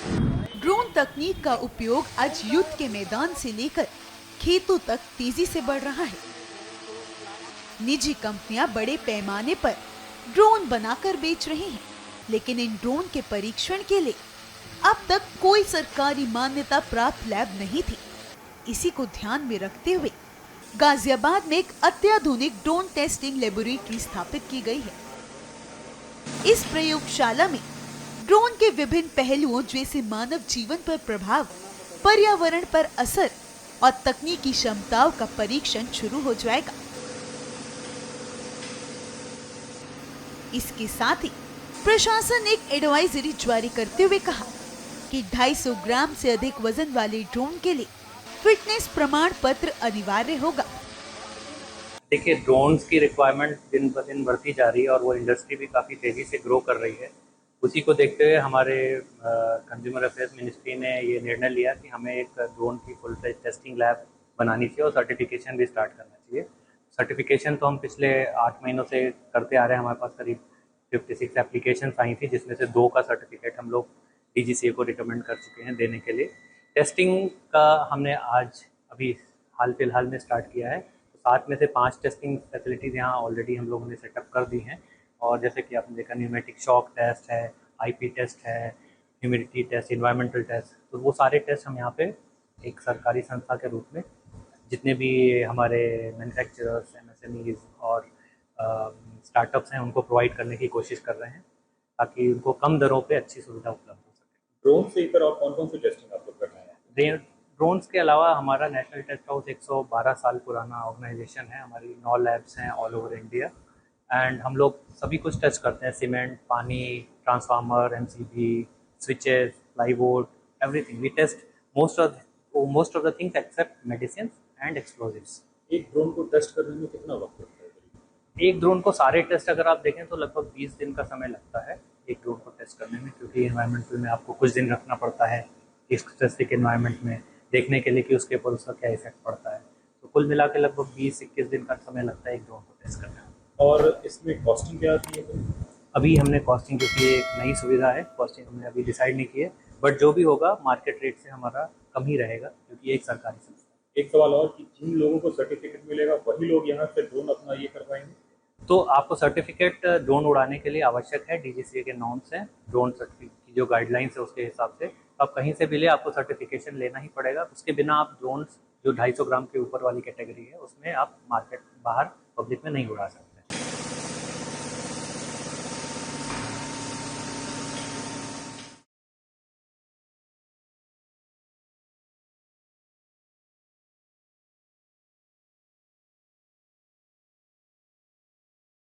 Drone तकनीक का उपयोग आज युद्ध के मैदान से लेकर खेतों तक तेजी से बढ़ रहा है। निजी कंपनियां बड़े पैमाने पर ड्रोन बनाकर बेच रही हैं, लेकिन इन ड्रोन के परीक्षण के लिए अब तक कोई सरकारी मान्यता प्राप्त लैब नहीं थी। इसी को ध्यान में रखते हुए गाजियाबाद में एक अत्याधुनिक ड्रोन टेस्टिंग लेबोरेटरी स्थापित की गई है। इस प्रयोगशाला में ड्रोन के विभिन्न पहलुओं जैसे मानव जीवन पर प्रभाव, पर्यावरण पर असर और तकनीकी क्षमताओं का परीक्षण शुरू हो जाएगा। इसके साथ ही प्रशासन ने एक एडवाइजरी जारी करते हुए कहा कि 250 ग्राम से अधिक वजन वाले ड्रोन के लिए फिटनेस प्रमाण पत्र अनिवार्य होगा। देखिए, ड्रोन्स की रिक्वायरमेंट दिन ब दिन बढ़ती जा रही है और वो इंडस्ट्री भी काफ़ी तेज़ी से ग्रो कर रही है। उसी को देखते हुए हमारे कंज्यूमर अफेयर्स मिनिस्ट्री ने ये निर्णय लिया कि हमें एक ड्रोन की फुल फ्लेज टेस्टिंग लैब बनानी चाहिए और सर्टिफिकेशन भी स्टार्ट करना चाहिए। सर्टिफिकेशन तो हम पिछले 8 महीनों से करते आ रहे हैं। हमारे पास करीब 56 एप्लीकेशंस आई थी, जिसमें से 2 का सर्टिफिकेट हम लोग DGCA को रिकमेंड कर चुके हैं देने के लिए। टेस्टिंग का हमने आज अभी हाल फिलहाल में स्टार्ट किया है। तो 7 में से 5 टेस्टिंग फैसिलिटीज़ यहाँ ऑलरेडी हम लोगों ने सेटअप कर दी हैं। और जैसे कि आपने देखा, न्यूमेटिक शॉक टेस्ट है, IP टेस्ट है, ह्यूमिडिटी टेस्ट, इन्वायरमेंटल टेस्ट, तो वो सारे टेस्ट हम यहाँ पे एक सरकारी संस्था के रूप में जितने भी हमारे मैन्युफैक्चरर्स, MSMEs और स्टार्टअप्स हैं उनको प्रोवाइड करने की कोशिश कर रहे हैं, ताकि उनको कम दरों पे अच्छी सुविधा उपलब्ध हो सके। ड्रोन से इतर और कौन कौन सी टेस्टिंग आप लोग कर रहे हैं? ड्रोन्स के अलावा हमारा नेशनल टेस्ट हाउस 112 साल पुराना ऑर्गेनाइजेशन है। हमारी 9 लैब्स हैं ऑल ओवर इंडिया एंड हम लोग सभी कुछ टेस्ट करते हैं। सीमेंट, पानी, transformer, MCB, switches, plywood, everything we test, most of the things except medicine and explosives. एक ड्रोन को टेस्ट करने में कितना वक्त लगता है? एक ड्रोन को सारे टेस्ट अगर आप देखें तो लगभग 20 दिन का समय लगता है एक ड्रोन को टेस्ट करने में, क्योंकि एनवायरमेंटल में आपको कुछ दिन रखना पड़ता है इस स्पेसिफिक एनवायरनमेंट में देखने के लिए कि उसके ऊपर उसका क्या इफेक्ट पड़ता है। तो कुल मिला के लगभग 20-21 दिन का समय लगता है एक ड्रोन को टेस्ट करने में। और इसमें कॉस्टिंग क्या आती है? अभी हमने कॉस्टिंग, क्योंकि ये एक नई सुविधा है, कॉस्टिंग हमने अभी डिसाइड नहीं की है, बट जो भी होगा मार्केट रेट से हमारा कम ही रहेगा, क्योंकि ये एक सरकारी संस्था है। एक सवाल और कि जिन लोगों को सर्टिफिकेट मिलेगा वही लोग यहाँ से ड्रोन अपना ये कर पाएंगे? तो आपको सर्टिफिकेट ड्रोन उड़ाने के लिए आवश्यक है। DGCA के नॉर्म्स हैं, ड्रोन सर्टिफिकेट की जो गाइडलाइंस है उसके हिसाब से आप कहीं से भी ले, आपको सर्टिफिकेशन लेना ही पड़ेगा। उसके बिना आप ड्रोन जो 250 ग्राम के ऊपर वाली कैटेगरी है उसमें आप मार्केट बाहर पब्लिक में नहीं उड़ा सकते।